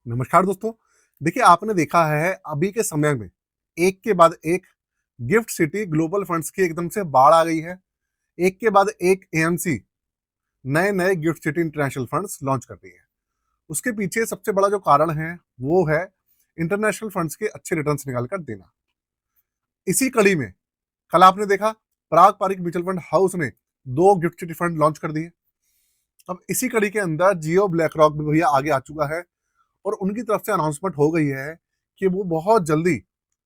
नमस्कार दोस्तों। देखिए, आपने देखा है अभी के समय में एक के बाद एक गिफ्ट सिटी ग्लोबल फंड्स की एकदम से बाढ़ आ गई है। एक के बाद एक एएमसी नए नए gift city international funds launch कर रही है। उसके पीछे सबसे बड़ा जो कारण है वो है इंटरनेशनल फंड्स के अच्छे रिटर्न्स निकाल कर देना। इसी कड़ी में कल आपने देखा पराग पारिक म्यूचुअल फंड हाउस ने दो गिफ्ट सिटी फंड लॉन्च कर दिए। अब इसी कड़ी के अंदर जियो ब्लैक रॉक भी भैया आगे आ चुका है और उनकी तरफ से अनाउंसमेंट हो गई है कि वो बहुत जल्दी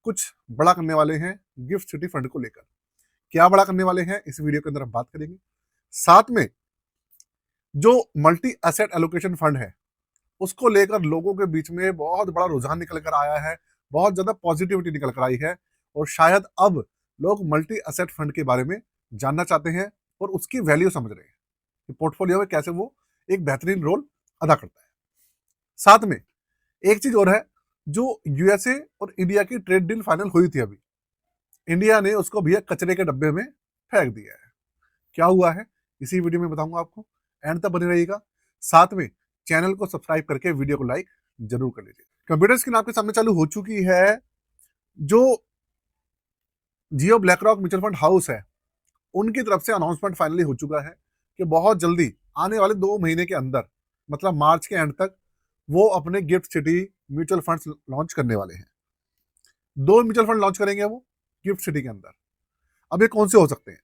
कुछ बड़ा करने वाले हैं गिफ्ट सिटी फंड को लेकर। क्या बड़ा करने वाले हैं इस वीडियो के अंदर हम बात करेंगे। साथ में जो मल्टी एसेट एलोकेशन फंड है उसको लेकर लोगों के बीच में बहुत बड़ा रुझान निकल कर आया है, बहुत ज्यादा पॉजिटिविटी निकल कर आई है और शायद अब लोग मल्टी एसेट फंड के बारे में जानना चाहते हैं और उसकी वैल्यू समझ रहे हैं कि पोर्टफोलियो में कैसे वो एक बेहतरीन रोल अदा करता है। साथ में एक चीज और है, जो यूएसए और इंडिया की ट्रेड डील फाइनल हुई थी अभी, इंडिया ने उसको भैया कचरे के डब्बे में फेंक दिया है। क्या हुआ है इसी वीडियो में बताऊंगा आपको, एंड तक बने रहिएगा। साथ में चैनल को सब्सक्राइब करके वीडियो को लाइक जरूर कर लीजिए। कंप्यूटर स्क्रीन आपके सामने चालू हो चुकी है। जो Jio BlackRock mutual fund house है उनकी तरफ से अनाउंसमेंट फाइनली हो चुका है कि बहुत जल्दी आने वाले 2 महीने के अंदर, मतलब मार्च के एंड तक, वो अपने gift city mutual funds launch करने वाले हैं। दो म्यूचुअल फंड लॉन्च करेंगे वो गिफ्ट सिटी के अंदर। अब ये कौन से हो सकते हैं?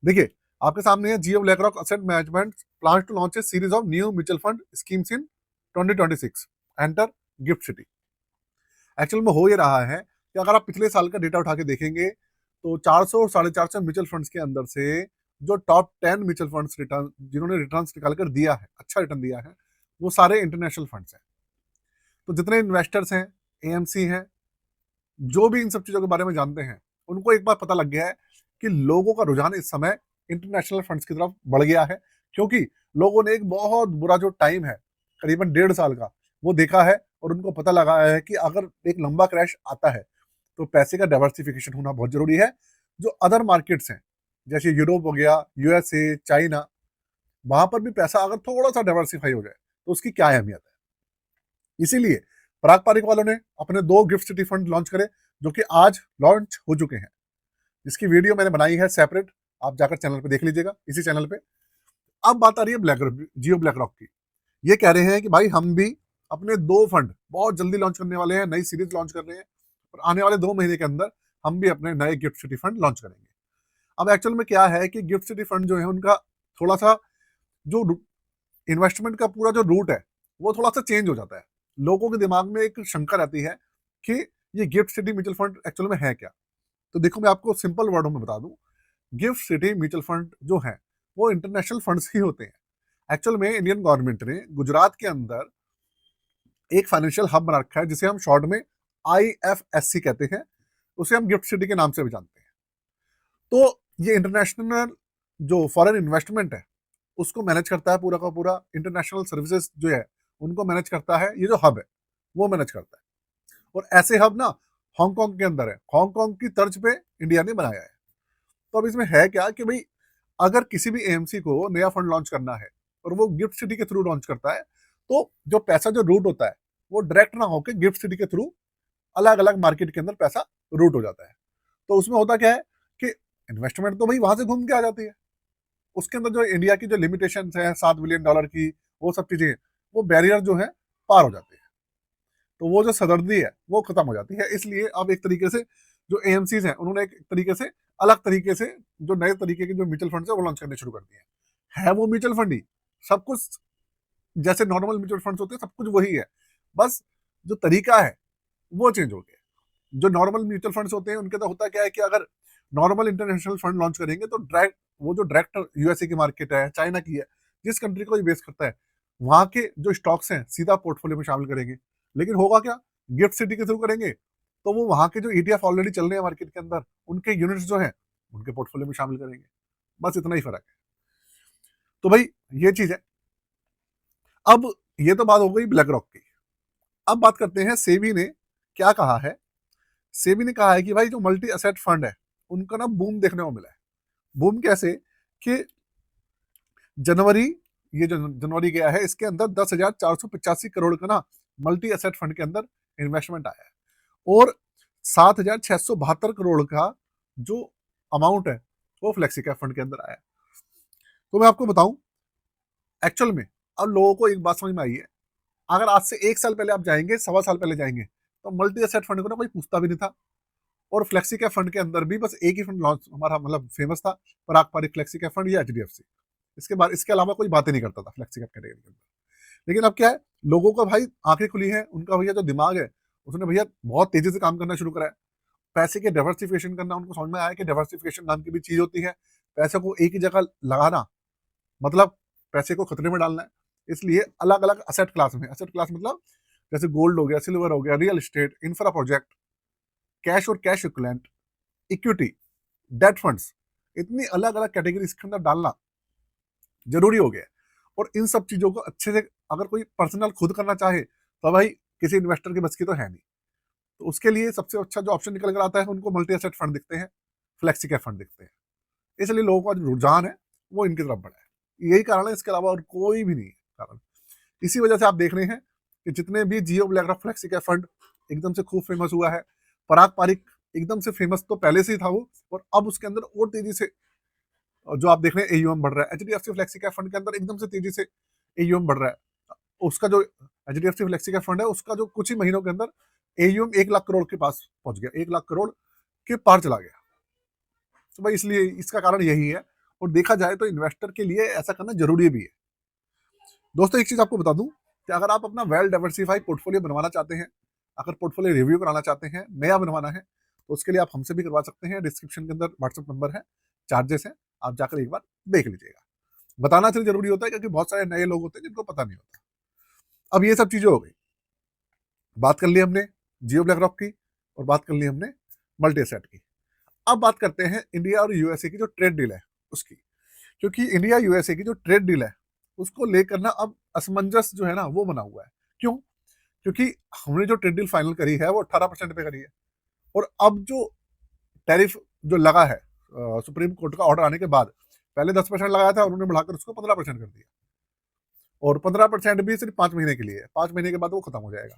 देखिए, आपके सामने है Jio BlackRock asset management plans to launch a series of new mutual fund schemes in 2026 enter GIFT City. Actual में हो ये रहा है कि अगर आप पिछले साल का डेटा उठा के देखेंगे तो 400 और 450 म्यूचुअल फंड्स के अंदर से जो टॉप 10 म्यूचुअल फंड्स रिटर्न जिन्होंने रिटर्न्स निकाल कर दिया है, अच्छा रिटर्न दिया है, वो सारे इंटरनेशनल फंड्स हैं। तो जितने इन्वेस्टर्स हैं, एएमसी हैं, जो भी इन सब चीजों के बारे में जानते हैं, उनको एक बार पता लग गया है कि लोगों का रुझान इस समय इंटरनेशनल फंड्स की तरफ बढ़ गया है। क्योंकि लोगों ने एक बहुत बुरा जो टाइम है, करीबन 1.5 साल का, वो देखा है और उनको पता लगा है कि अगर एक लंबा क्रैश आता है तो पैसे का डाइवर्सिफिकेशन होना बहुत जरूरी है। जो अदर मार्केट्स हैं जैसे यूरोप हो गया, यूएसए, चाइना, वहां पर भी पैसा अगर थोड़ा सा डाइवर्सिफाई हो जाए तो उसकी क्या अहमियत है। इसीलिए पराग पारिक वालों ने अपने दो गिफ्ट सिटी फंड लॉन्च करे जो कि आज लॉन्च हो चुके हैं, जिसकी वीडियो मैंने बनाई है सेपरेट, आप जाकर चैनल पे देख लीजिएगा, इसी चैनल पे। अब बात आ रही है जियो ब्लैक रॉक की। ये कह रहे हैं कि भाई हम भी अपने दो फंड बहुत जल्दी लॉन्च करने वाले हैं, नई सीरीज लॉन्च कर रहे हैं और आने वाले 2 महीने के अंदर हम भी अपने नए गिफ्ट सिटी फंड लॉन्च करेंगे। अब एक्चुअल में क्या है कि गिफ्ट सिटी फंड जो है उनका थोड़ा सा जो इन्वेस्टमेंट का पूरा जो रूट है वो थोड़ा सा चेंज हो जाता है। लोगों के दिमाग में एक शंका रहती है कि ये gift city mutual fund actual में है क्या। तो देखो, मैं आपको सिंपल वर्डों में बता दूं, गिफ्ट सिटी म्यूचुअल फंड जो है वो इंटरनेशनल फंड्स ही होते हैं। एक्चुअल में इंडियन गवर्नमेंट ने गुजरात के अंदर एक फाइनेंशियल हब बना रखा है जिसे हम शॉर्ट में आईएफएससी कहते हैं, उसे हम गिफ्ट सिटी के नाम से भी जानते हैं। तो ये इंटरनेशनल जो फॉरेन इन्वेस्टमेंट है उसको मैनेज करता है, पूरा का पूरा इंटरनेशनल सर्विसेज जो है उनको मैनेज करता है, ये जो हब है वो मैनेज करता है। और ऐसे हब ना हांगकांग के अंदर है, हांगकांग की तर्ज पे इंडिया ने बनाया है। तो अब इसमें है क्या कि भाई, अगर किसी भी एएमसी को नया फंड लॉन्च करना है और वो गिफ्ट सिटी के थ्रू लॉन्च करता है, तो जो पैसा जो रूट होता है वो डायरेक्ट ना होकर गिफ्ट सिटी के थ्रू अलग अलग मार्केट के अंदर पैसा रूट हो जाता है। तो उसमें होता क्या है कि इन्वेस्टमेंट तो भाई वहां से घूम के आ जाती है, उसके अंदर जो इंडिया की जो लिमिटेशन है $7 बिलियन की, वो सब चीजें, वो बैरियर जो है पार हो जाती है। तो वो जो सदर्दी है वो खत्म हो जाती है। इसलिए अब एक तरीके से जो एएमसीज हैं उन्होंने एक तरीके से अलग तरीके से जो नए तरीके के जो म्यूचुअल फंड है वो लॉन्च करने शुरू कर दिए हैं। है वो म्यूचुअल फंड ही, सब कुछ जैसे नॉर्मल म्यूचुअल फंड्स होते हैं सब कुछ वही है, बस जो तरीका है वो चेंज हो गया। जो नॉर्मल म्यूचुअल फंड्स होते हैं उनके तो होता क्या है कि अगर नॉर्मल इंटरनेशनल फंड लॉन्च करेंगे तो डायरेक्ट वो जो डायरेक्ट यूएसए की मार्केट है, चाइना की है, जिस कंट्री को बेस करता है, वहां के जो स्टॉक्स हैं सीधा पोर्टफोलियो में शामिल करेंगे। लेकिन होगा क्या, गिफ्ट सिटी के थ्रू करेंगे तो वो वहां के जो ईटीएफ ऑलरेडी चल रहे हैं मार्केट के अंदर, उनके यूनिट्स जो हैं उनके पोर्टफोलियो में शामिल करेंगे। बस इतना ही फर्क है। तो भाई ये चीज है। अब ये तो बात हो गई ब्लैक रॉक की। अब बात करते हैं सेबी ने क्या कहा है। सेबी ने कहा है कि भाई जो मल्टी एसेट फंड है उनका ना बूम देखने को मिला है। बूम कैसे कि जनवरी, ये जो जनवरी गया है इसके अंदर 10,485 करोड़ का ना मल्टी एसेट फंड के अंदर इन्वेस्टमेंट आया है और 7,672 करोड़ का जो अमाउंट है वो फ्लेक्सी कैप फंड के अंदर आया है। तो मैं आपको बताऊं एक्चुअल में अब लोगों को एक बात समझ में आई है, अगर आज से 1 साल पहले आप जाएंगे, 1.25 साल पहले जाएंगे, तो मल्टी एसेट फंड को ना कोई पूछता भी नहीं था और फ्लेक्सी कैप फंड के अंदर भी बस एक ही फंड लॉन्च हमारा मतलब फेमस था, पराग पारिक फ्लेक्सी कैप फंड या एचडीएफसी। इसके बाद इसके अलावा कोई बातें नहीं करता था फ्लेक्सी कैप कैटेगरी के अंदर। लेकिन अब क्या है, लोगों का भाई आंखें खुली है, उनका भैया जो दिमाग है उसने भैया बहुत तेजी से काम करना शुरू करा है। पैसे के डाइवर्सिफिकेशन करना उनको समझ में आया कि डाइवर्सिफिकेशन नाम की भी चीज होती है, पैसे को एक ही जगह लगाना मतलब पैसे को खतरे में डालना है। इसलिए अलग अलग असेट क्लास में, असेट क्लास मतलब जैसे गोल्ड हो गया, सिल्वर हो गया, real estate, infra project, cash और cash equivalent, equity, debt funds, इतनी अलग अलग कैटेगरी इसके अंदर डालना जरूरी हो गया है। और इन सब चीजों को अच्छे से अगर कोई पर्सनल खुद करना चाहे तो भाई किसी इन्वेस्टर की बस की तो है नहीं। तो उसके लिए सबसे अच्छा जो ऑप्शन निकल कर आता है उनको मल्टी एसेट फंड दिखते हैं, फ्लेक्सी कैप फंड दिखते हैं। इसलिए लोगों का जो रुझान है वो इनकी तरफ बढ़ा है। यही कारण है, इसके अलावा और कोई भी नहीं है कारण। इसी वजह से आप देख रहे हैं कि जितने भी जियो ब्लैकरॉक फ्लेक्सी कैप फंड एकदम से खूब फेमस हुआ है। पराग पारिक एकदम से फेमस तो पहले से ही था वो, और अब उसके अंदर और तेजी से जो आप देख रहे हैं एयूएम बढ़ रहा है। एचडीएफसी फ्लेक्सी कैप फंड के अंदर एकदम से तेजी से एयूएम बढ़ रहा है। उसका जो एचडीएफसी फ्लेक्सी कैप फंड है उसका जो कुछ ही महीनों के अंदर एयूएम 1 लाख करोड़ के पास पहुंच गया, 1 लाख करोड़ के पार चला गया। तो भाई इसलिए इसका कारण यही है। और देखा जाए तो इन्वेस्टर के लिए ऐसा करना जरूरी भी है। दोस्तों एक चीज आपको बता दूं कि अगर आप अपना वेल डाइवर्सिफाइड पोर्टफोलियो बनवाना चाहते हैं, अगर पोर्टफोलियो रिव्यू कराना चाहते हैं, नया बनवाना है, तो उसके लिए आप हमसे भी करवा सकते हैं। डिस्क्रिप्शन के अंदर व्हाट्सएप नंबर है, चार्जेस है, आप जाकर एक बार देख लीजिएगा। बताना इसलिए जरूरी होता है क्योंकि बहुत सारे नए लोग होते हैं जिनको पता नहीं होता। अब ये सब चीजें हो गई, बात कर ली हमने जियो ब्लैकरॉक की और बात कर ली हमने मल्टी एसेट की। अब बात करते हैं इंडिया और यूएसए की जो ट्रेड डील है उसकी। क्योंकि इंडिया यूएसए की जो ट्रेड डील है उसको लेकर ना अब असमंजस जो है ना वो बना हुआ है। क्यों? क्योंकि हमने जो ट्रेड डील फाइनल करी है वो 18% पे करी है, और अब जो टैरिफ जो लगा है सुप्रीम कोर्ट का ऑर्डर आने के बाद, पहले 10% लगाया था, उन्होंने बढ़ाकर उसको 15% कर दिया। और 15% भी सिर्फ 5 महीने के लिए है, 5 महीने के बाद वो खत्म हो जाएगा।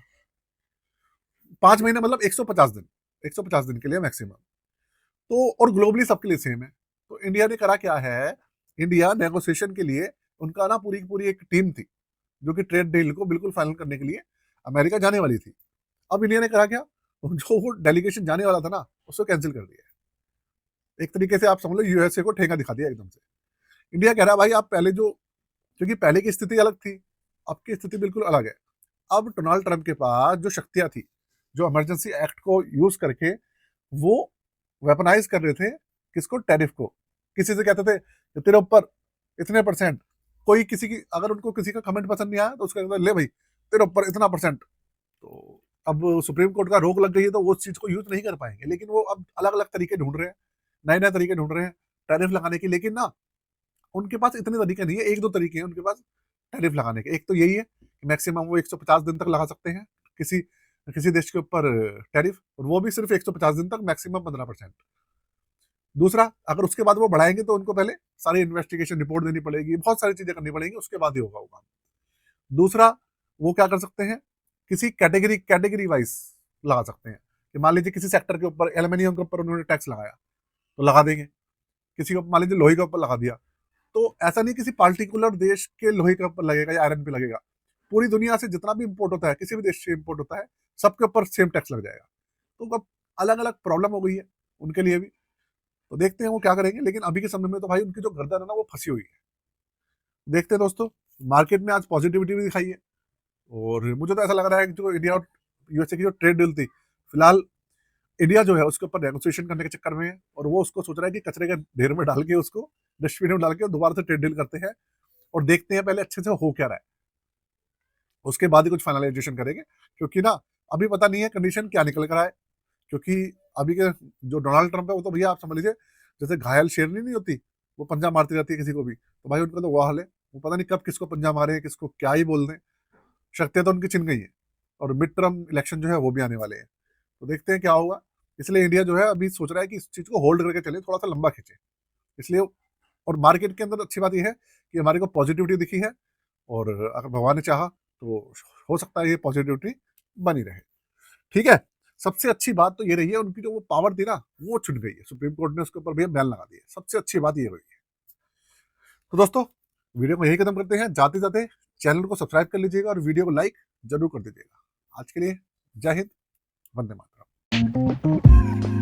5 महीने मतलब 150 दिन, 150 दिन के लिए मैक्सिमम। तो और ग्लोबली सबके लिए सेम है। तो इंडिया ने करा क्या है, इंडिया नेगोशिएशन के लिए उनका ना पूरी की पूरी एक टीम थी जो कि ट्रेड डील को बिल्कुल फाइनल करने के लिए अमेरिका जाने वाली थी। अब इंडिया ने करा क्या, जो वो डेलीगेशन जाने वाला था ना उसको कैंसिल कर दिया। एक तरीके से आप समझ लो यूएसए को ठेका दिखा दिया एकदम से। इंडिया कह रहा है भाई आप पहले जो, क्योंकि पहले की स्थिति अलग थी, अब की स्थिति बिल्कुल अलग है। अब डोनाल्ड ट्रंप के पास जो शक्तियां थी, जो इमरजेंसी एक्ट को यूज करके वो वेपनाइज कर रहे थे किसको, टैरिफ को। किसी से कहते थे कि तेरे ऊपर इतने परसेंट, कोई किसी की अगर उनको किसी का कमेंट पसंद नहीं आया तो उसका कहते ले भाई तेरे ऊपर इतना परसेंट। तो अब सुप्रीम कोर्ट का रोक लग गई है तो वो उस चीज को यूज नहीं कर पाएंगे, लेकिन वो अब अलग अलग तरीके ढूंढ रहे हैं, नए नए तरीके ढूंढ रहे हैं टैरिफ लगाने की। लेकिन ना उनके पास इतने तरीके नहीं है, एक दो तरीके हैं उनके पास टैरिफ लगाने के। एक तो यही है कि मैक्सिमम वो 150 दिन तक लगा सकते हैं किसी किसी देश के ऊपर टैरिफ, और वो भी सिर्फ 150 दिन तक, मैक्सिमम 15%। दूसरा, अगर उसके बाद वो बढ़ाएंगे तो उनको पहले सारी इन्वेस्टिगेशन रिपोर्ट देनी पड़ेगी, बहुत सारी चीजें करनी पड़ेंगी, उसके बाद ही होगा वो काम। दूसरा, वो क्या कर सकते हैं, किसी कैटेगरी कैटेगरी वाइज लगा सकते हैं कि मान लीजिए किसी सेक्टर के ऊपर, एल्यूमिनियम के ऊपर उन्होंने टैक्स लगाया तो लगा देंगे, किसी को मान लीजिए लोहे के ऊपर लगा दिया, तो ऐसा नहीं किसी पार्टिकुलर देश के लोहे के ऊपर लगेगा या आयरन पे लगेगा, पूरी दुनिया से जितना भी इंपोर्ट होता है, किसी भी देश से इंपोर्ट होता है, सबके ऊपर सेम टैक्स लग जाएगा। तो अब अलग अलग प्रॉब्लम हो गई है उनके लिए भी। तो देखते हैं वो क्या करेंगे, लेकिन अभी के समय में तो भाई उनकी जो गर्दन है ना वो फंसी हुई है। देखते हैं दोस्तों, मार्केट में आज पॉजिटिविटी भी दिखाई है, और मुझे तो ऐसा लग रहा है कि जो इंडिया और यूएसए की जो ट्रेड डील थी, फिलहाल इंडिया जो है उसके ऊपर नेगोशिएशन करने के चक्कर में है, और वो उसको सोच रहा है कि कचरे के ढेर में डाल के, उसको डस्टबिन में डाल के दोबारा से ट्रेड डील करते हैं, और देखते हैं पहले अच्छे से हो क्या रहा है, उसके बाद ही कुछ फाइनलाइजेशन करेंगे। क्योंकि ना अभी पता नहीं है कंडीशन क्या निकल कर आए। क्योंकि अभी के जो डोनाल्ड ट्रंप है वो तो भैया आप समझ लीजिए जैसे घायल शेरनी नहीं होती, वो पंजा मारती रहती है किसी को भी, तो भाई उनका तो वो हाल है। वो पता नहीं कब किसको पंजा मारे, किसको क्या ही बोल दें, शक्तियां तो उनकी छिन गई है। और मिड टर्म इलेक्शन जो है वो भी आने वाले हैं, तो देखते हैं क्या होगा। इसलिए इंडिया जो है अभी सोच रहा है कि इस चीज को होल्ड करके चले, थोड़ा सा लंबा खींचे, इसलिए। और मार्केट के अंदर अच्छी बात यह है कि हमारे को पॉजिटिविटी दिखी है, और अगर भगवान ने चाहा तो हो सकता है ये पॉजिटिविटी बनी रहे। ठीक है, सबसे अच्छी बात तो ये रही है उनकी जो वो पावर थी ना वो छुट गई है, सुप्रीम कोर्ट ने उसके ऊपर भी बैन लगा दिया। सबसे अच्छी बात ये हुई है। तो दोस्तों वीडियो को यही खत्म करते हैं, जाते जाते चैनल को सब्सक्राइब कर लीजिएगा और वीडियो को लाइक जरूर कर दीजिएगा। आज के लिए जय हिंद, वंदे मातरम।